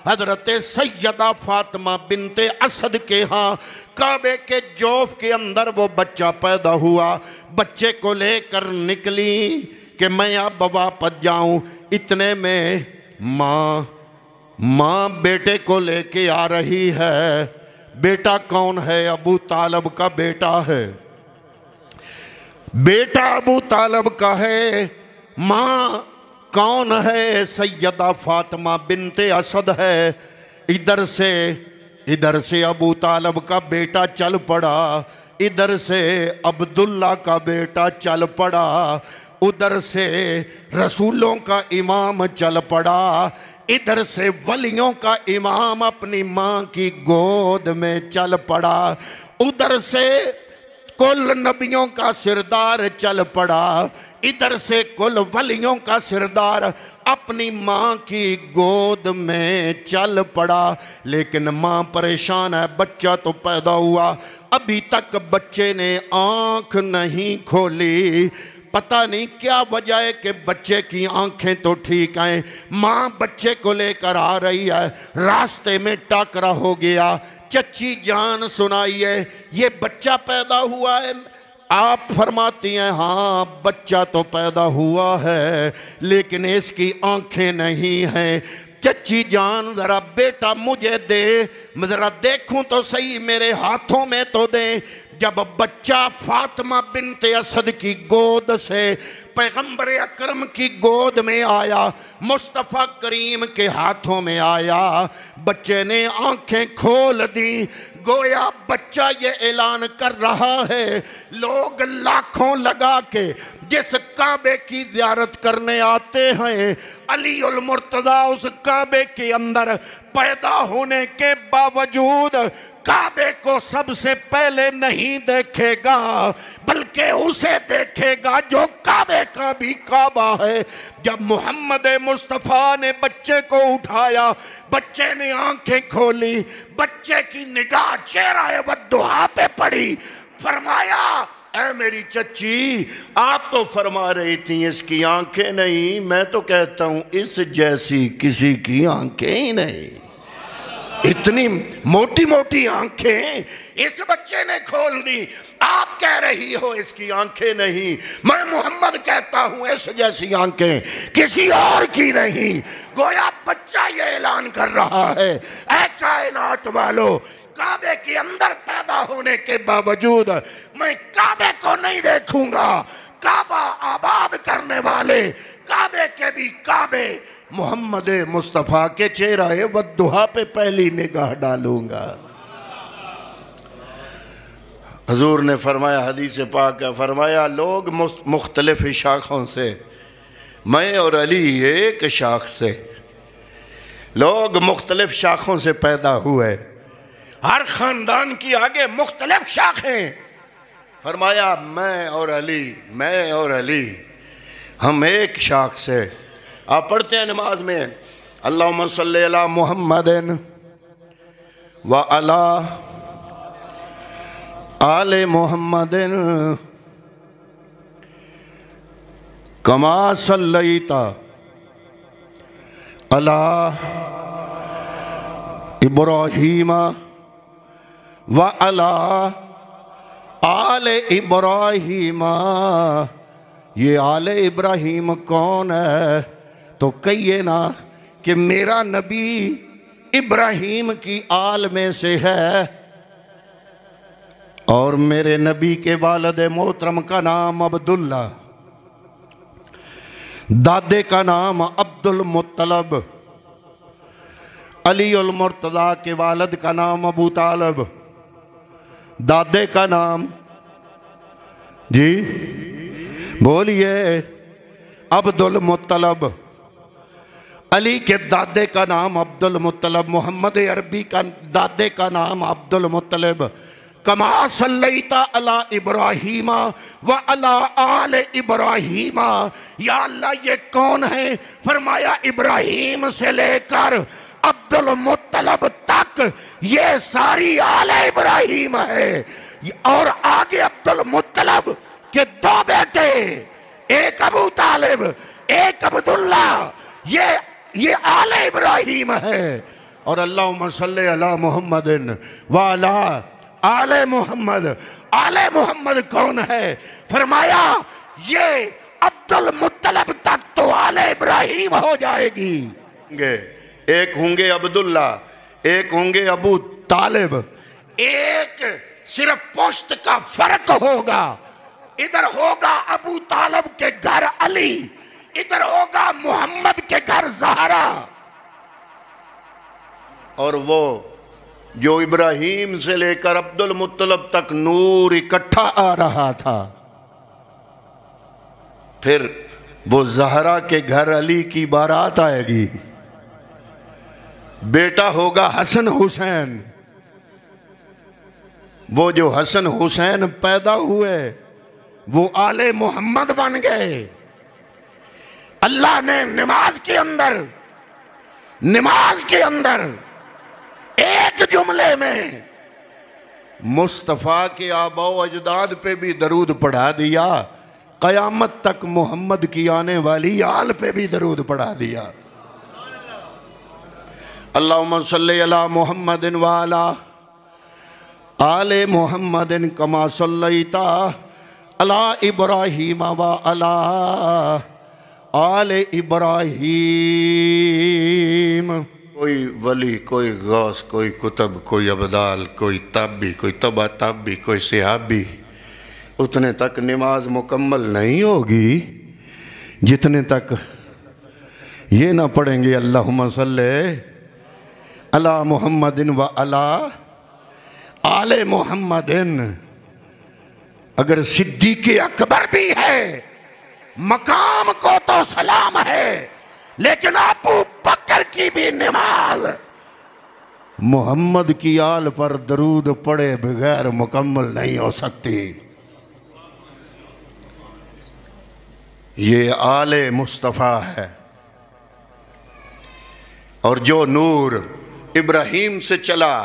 हजरत सैयदा फातिमा बिनते असद के यहाँ काबे के जौफ के अंदर वो बच्चा पैदा हुआ। बच्चे को लेकर निकली कि मैं अब वापस जाऊं। इतने में माँ बेटे को लेके आ रही है। बेटा कौन है? अबू तालब का बेटा है। बेटा अबू तालब का है। माँ कौन है? सैयदा फातिमा बिनते असद है। इधर से अबू तालब का बेटा चल पड़ा, इधर से अब्दुल्ला का बेटा चल पड़ा, उधर से रसूलों का इमाम चल पड़ा, इधर से वलियों का इमाम अपनी माँ की गोद में चल पड़ा, उधर से कुल नबियों का सिरदार चल पड़ा, इधर से कुल वलियों का सिरदार अपनी माँ की गोद में चल पड़ा। लेकिन माँ परेशान है, बच्चा तो पैदा हुआ, अभी तक बच्चे ने आँख नहीं खोली। पता नहीं क्या वजह है कि बच्चे की आंखें तो ठीक हैं। माँ बच्चे को लेकर आ रही है, रास्ते में टकरा हो गया। चच्ची जान सुनाइए, ये बच्चा पैदा हुआ है? आप फरमाती हैं हाँ बच्चा तो पैदा हुआ है, लेकिन इसकी आंखें नहीं हैं। चच्ची जान जरा बेटा मुझे दे, मैं जरा देखूं तो सही, मेरे हाथों में तो दे। जब बच्चा फातिमा बिनते असद की गोद से पैगंबर अकरम की गोद में आया, मुस्तफ़ा करीम के हाथों में आया, बच्चे ने आंखें खोल दी। गोया बच्चा ये ऐलान कर रहा है, लोग लाखों लगा के जिस काबे की ज़ियारत करने आते हैं, अली उल मुर्तज़ा उस काबे के अंदर पैदा होने के बावजूद काबे को सबसे पहले नहीं देखेगा, बल्कि उसे देखेगा जो काबे का भी काबा है। जब मोहम्मद मुस्तफ़ा ने बच्चे को उठाया, बच्चे ने आंखें खोली, बच्चे की निगाह चेहरा वद्दुहा पे पड़ी। फरमाया ऐ मेरी चच्ची, आप तो फरमा रही थी इसकी आंखें नहीं, मैं तो कहता हूं इस जैसी किसी की आंखें ही नहीं। इतनी मोटी मोटी आंखें इस बच्चे ने खोल दी। आप कह रही हो इसकी आंखें नहीं, मैं मोहम्मद कहता हूं इस जैसी आंखें किसी और की नहीं। गोया बच्चा ये ऐलान कर रहा है, ऐ कायनात वालों, काबे के अंदर पैदा होने के बावजूद मैं काबे को नहीं देखूंगा। काबा आबाद करने वाले काबे के भी काबे मोहम्मद मुस्तफ़ा के चेहरा वद्दुहा पे पहली निगाह डालूंगा। हजूर ने फरमाया, हदीस पाक है, फरमाया लोग मुख्तलिफ शाखों से, मैं और अली एक शाख से, लोग मुख्तलिफ शाखों से पैदा हुए, हर खानदान की आगे मुख्तलिफ शाखें। फरमाया मैं और अली हम एक शाख से। आप पढ़ते हैं नमाज में, अल्लाहुम्मा सल्ली अला मुहम्मदिन व अला आले मुहम्मदिन कमा सल्लैता अला इब्राहीम व अला आले इब्राहीम। ये आले इब्राहीम कौन है? तो कहिए ना कि मेरा नबी इब्राहीम की आल में से है, और मेरे नबी के वालिद मोहतरम का नाम अब्दुल्ला, दादे का नाम अब्दुल मुत्तलब, अली उल मुर्तज़ा के वालिद का नाम अबू तालब, दादे का नाम जी बोलिए अब्दुल मुत्तलब, अली के दादे का नाम अब्दुल मुत्तलब, मोहम्मद अरबी का दादे का नाम अब्दुल मुत्तलब। कमा सल्लैता अला इब्राहीमा व अला आले इब्राहीमा। या अल्लाह ये कौन है? फरमाया इब्राहीम से लेकर अब्दुल मुत्तलब तक ये सारी आले इब्राहीम है। और आगे अब्दुल मुत्तलब के दो बेटे, एक अबू तालिब एक अब्दुल्ला, ये आले इब्राहीम है। और अल्लाहुम्मा सल्ली अला मुहम्मदिन व अला आले मोहम्मद। आले मोहम्मद कौन है? फरमाया ये अब्दुल मुत्तलब तक तो आले इब्राहिम हो जाएगी। एक होंगे अब्दुल्ला, एक होंगे अबू तालिब, एक सिर्फ पोस्ट का फर्क होगा। इधर होगा अबू तालिब के घर अली, इधर होगा मोहम्मद के घर ज़हरा। और वो जो इब्राहिम से लेकर अब्दुल मुत्तलब तक नूर इकट्ठा आ रहा था, फिर वो ज़हरा के घर अली की बारात आएगी। बेटा होगा हसन हुसैन। वो जो हसन हुसैन पैदा हुए वो आले मोहम्मद बन गए। अल्लाह ने नमाज के अंदर एक जुमले में मुस्तफ़ा के आबा अजदाद पे भी दरूद पढ़ा दिया, क़यामत तक मोहम्मद की आने वाली आल पे भी दरूद पढ़ा दिया। अल्लाहुम्मा सल्ली अला मुहम्मदिन व अला आले मुहम्मदिन कमा सल्लैता अला इब्राहीम व अला आले इब्राहीम। कोई वली, कोई गौस, कोई कुतब, कोई अबदाल, कोई ताबी, कोई तबा ताबी, कोई सहाबी, उतने तक नमाज मुकम्मल नहीं होगी जितने तक ये ना पढ़ेंगे अल्लाहुम्मा सल्ले अला मुहम्मदिन व अला आले मुहम्मदिन। अगर सिद्दीक़ अकबर भी है, मकाम को तो सलाम है, लेकिन अबू बकर की भी नमाज मोहम्मद की आल पर दरूद पढ़े बगैर मुकम्मल नहीं हो सकती। ये आले मुस्तफ़ा है। और जो नूर इब्राहीम से चला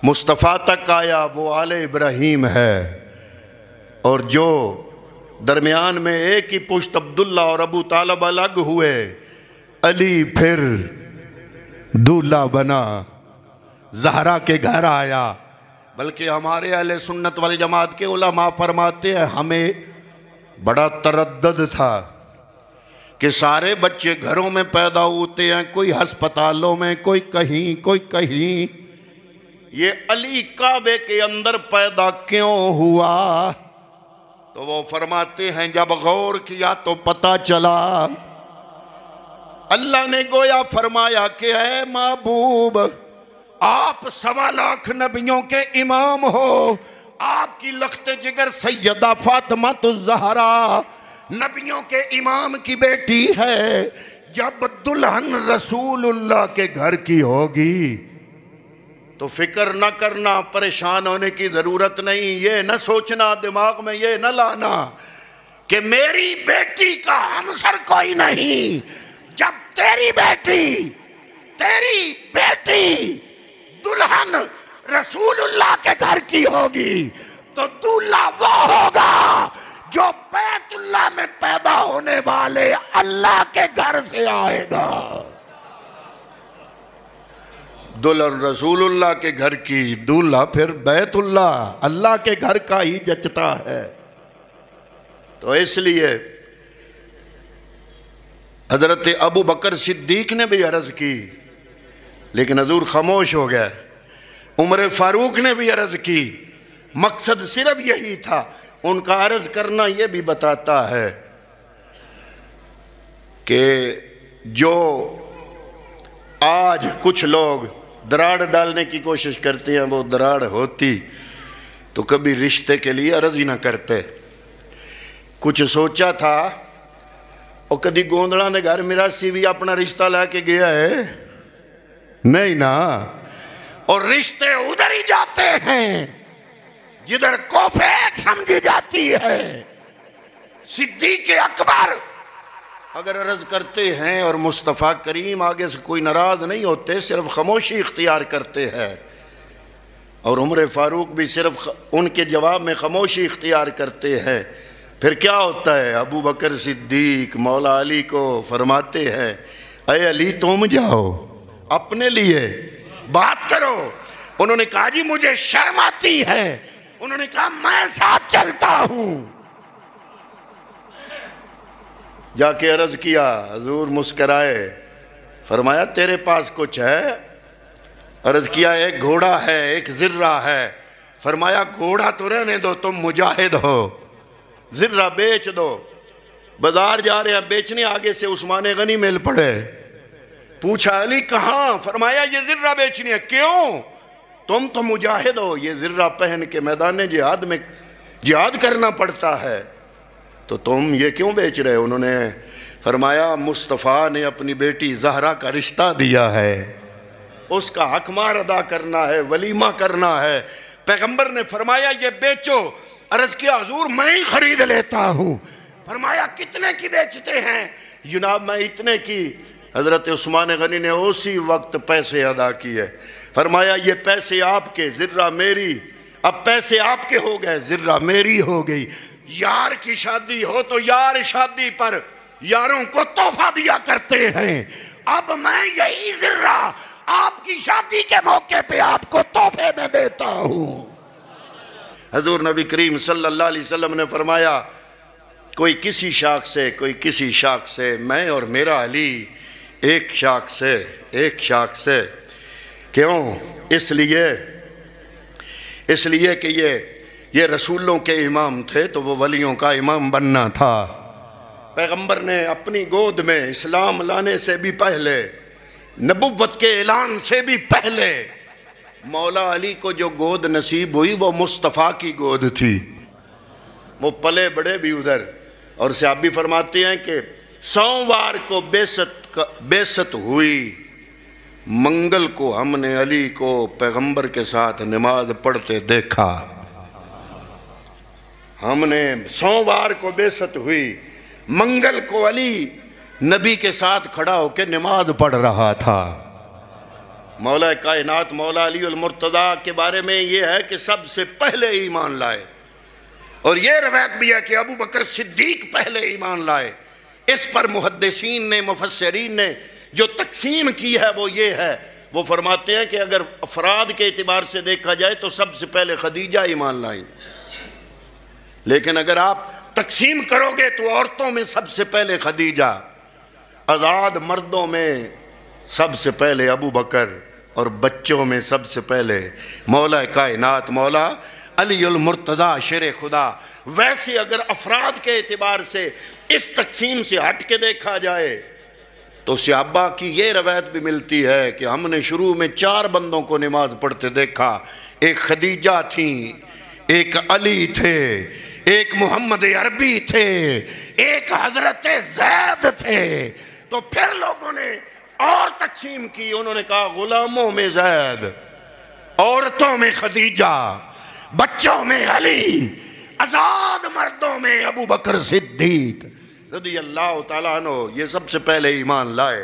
मुस्तफ़ा तक आया वो आले इब्राहीम है। और जो दरमियान में एक ही पुश्त अब्दुल्ला और अबू तालिब अलग हुए, अली फिर दूल्हा बना, ज़हरा के घर आया। बल्कि हमारे अहले सुन्नत वल जमात के उलमा फरमाते हैं हमें बड़ा तरद्दुद था कि सारे बच्चे घरों में पैदा होते हैं, कोई अस्पतालों में, कोई कहीं, कोई कहीं, ये अली काबे के अंदर पैदा क्यों हुआ? तो वो फरमाते हैं जब गौर किया तो पता चला अल्लाह ने गोया फरमाया कि है महबूब आप 1.25 लाख नबियों के इमाम हो, आपकी लख्ते जिगर सैयदा फातिमा तो ज़हरा नबियों के इमाम की बेटी है। जब दुल्हन रसूलुल्लाह के घर की होगी तो फिक्र न करना, परेशान होने की ज़रूरत नहीं। ये न सोचना, दिमाग में ये न लाना कि मेरी बेटी का हमसर कोई नहीं। जब तेरी बेटी दुल्हन रसूलुल्लाह के घर की होगी तो दूल्हा वो होगा जो बैतुल्लाह में पैदा होने वाले अल्लाह के घर से आएगा। दुल्हन रसूलुल्लाह के घर की, दूल्हा फिर बैतुल्लाह अल्लाह के घर का ही जचता है। तो इसलिए हजरत अबू बकर सिद्दीक ने भी अर्ज की, लेकिन हजूर खामोश हो गया। उमर फारूक ने भी अर्ज की, मकसद सिर्फ यही था। उनका अर्ज करना यह भी बताता है कि जो आज कुछ लोग दराड़ डालने की कोशिश करते हैं, वो दराड़ होती तो कभी रिश्ते के लिए अर्ज ही ना करते। कुछ सोचा था और कभी गोंदड़ा ने घर मिरासी भी अपना रिश्ता लाके गया है? नहीं ना। और रिश्ते उधर ही जाते हैं जिधर कोफेक समझी जाती है। सिद्दीक़ अकबर अगर अर्ज करते हैं और मुस्तफ़ा करीम आगे से कोई नाराज नहीं होते, सिर्फ खामोशी इख्तियार करते हैं। और उमर फारूक भी सिर्फ उनके जवाब में खामोशी इख्तियार करते हैं। फिर क्या होता है? अबू बकर सिद्दीक मौला अली को फरमाते हैं, अय अली तुम जाओ, अपने लिए बात करो। उन्होंने कहा जी मुझे शर्म आती है। उन्होंने कहा मैं साथ चलता हूं। जाके अर्ज किया, हजूर मुस्कराए, फरमाया तेरे पास कुछ है? अर्ज किया एक घोड़ा है, एक जिर्रा है। फरमाया घोड़ा तो रहने दो, तुम मुजाहिद हो, जिर्रा बेच दो। बाजार जा रहे हैं बेचने, आगे से उस्मान गनी मिल पड़े। पूछा अली कहां? फरमाया ये जिर्रा बेचनी है। क्यों? तुम तो मुजाहिद हो, ये जिर्रा पहन के मैदान जिहाद में जिहाद करना पड़ता है, तो तुम ये क्यों बेच रहे हो? उन्होंने फरमाया मुस्तफ़ा ने अपनी बेटी ज़हरा का रिश्ता दिया है, उसका हकमार अदा करना है, वलीमा करना है। पैगंबर ने फरमाया ये बेचो। अर्ज किया हुजूर मैं ही खरीद लेता हूँ। फरमाया कितने की बेचते हैं? जनाब मैं इतने की। हजरत उस्मान गनी ने उसी वक्त पैसे अदा किए। फरमाया ये पैसे आपके, जिर्रा मेरी। अब पैसे आपके हो गए, जिर्रा मेरी हो गई। यार की शादी हो तो यार शादी पर यारों को तोहफा दिया करते हैं। अब मैं यही जिर्रा आपकी शादी के मौके पे आपको तोहफे में देता हूं। हजूर नबी करीम सल्लल्लाहु अलैहि वसल्लम ने फरमाया कोई किसी शाख से, कोई किसी शाख से, मैं और मेरा अली एक शाख से, एक शाख से। क्यों? इसलिए कि ये रसूलों के इमाम थे तो वो वलियों का इमाम बनना था। पैगंबर ने अपनी गोद में इस्लाम लाने से भी पहले, नबुव्वत के ऐलान से भी पहले, मौला अली को जो गोद नसीब हुई वो मुस्तफ़ा की गोद थी। वो पले बड़े भी उधर। और सहाबी फरमाते हैं कि सोमवार को बेसत हुई, मंगल को हमने अली को पैगंबर के साथ नमाज पढ़ते देखा। हमने सोमवार को बेसत हुई, मंगल को अली नबी के साथ खड़ा होकर नमाज पढ़ रहा था। मौला कायनात मौला अली अल मुर्तज़ा के बारे में ये है कि सबसे पहले ईमान लाए। और ये रवायत भी है कि अबू बकर सिद्दीक पहले ईमान लाए। इस पर मुहद्दिसीन ने, मुफस्सिरीन ने जो तकसीम की है वो ये है, वो फरमाते हैं कि अगर अफराद के एतबार से देखा जाए तो सबसे पहले खदीजा ईमान लाई, लेकिन अगर आप तकसीम करोगे तो औरतों में सबसे पहले खदीजा, आज़ाद मर्दों में सबसे पहले अबू बकर, और बच्चों में सबसे पहले मौला कायनात मौला अली उल मुर्तज़ा शेर खुदा। वैसे अगर अफराद के एतबार से इस तकसीम से हट के देखा जाए तो सहाबा की ये रवायत भी मिलती है कि हमने शुरू में 4 बंदों को नमाज पढ़ते देखा। एक खदीजा थी, एक अली थे, एक मोहम्मद अरबी थे, एक हजरत ज़ैद थे। तो फिर लोगों ने और तकसीम की। उन्होंने कहा गुलामों में ज़ैद, औरतों में खदीजा, बच्चों में अली, आजाद मर्दों में अबू बकर सिद्दीक रज़ी अल्लाह तआला अन्हु। ये सबसे पहले ईमान लाए।